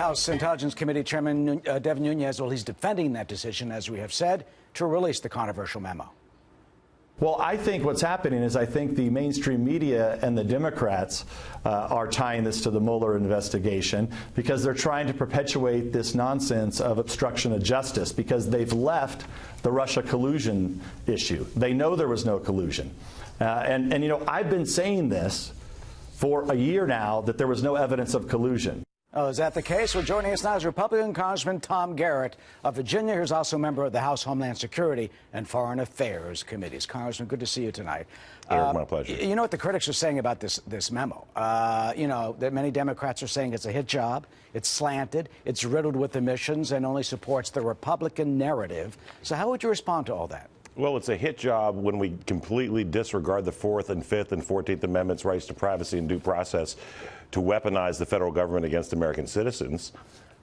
House Intelligence Committee Chairman Devin Nunes, well, he's defending that decision, as we have said, to release the controversial memo. Well, I think what's happening is I think the mainstream media and the Democrats are tying this to the Mueller investigation because they're trying to perpetuate this nonsense of obstruction of justice because they've left the Russia collusion issue. They know there was no collusion. And you know, I've been saying this for a year now that there was no evidence of collusion. Oh, is that the case? Well, joining us now is Republican Congressman Tom Garrett of Virginia, who's also a member of the House Homeland Security and Foreign Affairs Committees. Congressman, good to see you tonight. Eric, my pleasure. You know what the critics are saying about this memo? You know, that many Democrats are saying it's a hit job, it's slanted, it's riddled with omissions, and only supports the Republican narrative. So how would you respond to all that? Well, it's a hit job when we completely disregard the 4th and 5th and 14th Amendments' rights to privacy and due process to weaponize the federal government against American citizens.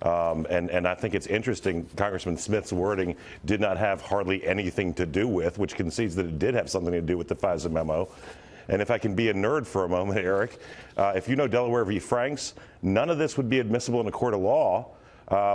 And I think it's interesting, Congressman Smith's wording did not have hardly anything to do with, which concedes that it did have something to do with the FISA memo. And if I can be a nerd for a moment, Eric, if you know Delaware v. Franks, none of this would be admissible in a court of law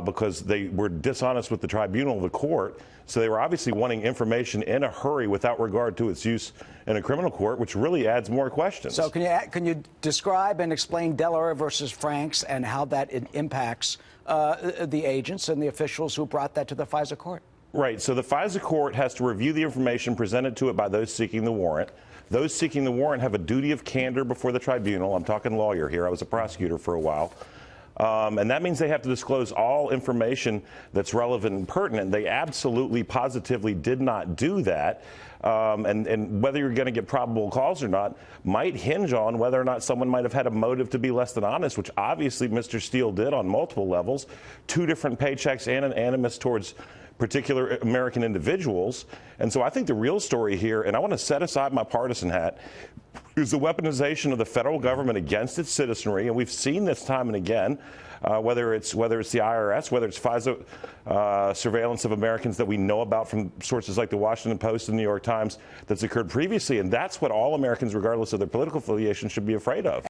because they were dishonest with the tribunal of the court. So they were obviously wanting information in a hurry without regard to its use in a criminal court, which really adds more questions. So can you describe and explain Delaware versus Franks and how that impacts the agents and the officials who brought that to the FISA court? Right. So the FISA court has to review the information presented to it by those seeking the warrant. Those seeking the warrant have a duty of candor before the tribunal. I'm talking lawyer here. I was a prosecutor for a while. And that means they have to disclose all information that's relevant and pertinent. They absolutely, positively did not do that. And whether you're going to get probable cause or not might hinge on whether or not someone might have had a motive to be less than honest, which obviously Mr. Steele did on multiple levels, 2 different paychecks and an animus towards particular American individuals. And so I think the real story here, and I want to set aside my partisan hat, is the weaponization of the federal government against its citizenry. And we've seen this time and again, whether it's the IRS, whether it's FISA surveillance of Americans that we know about from sources like the Washington Post and the New York Times that's occurred previously. And that's what all Americans, regardless of their political affiliation, should be afraid of.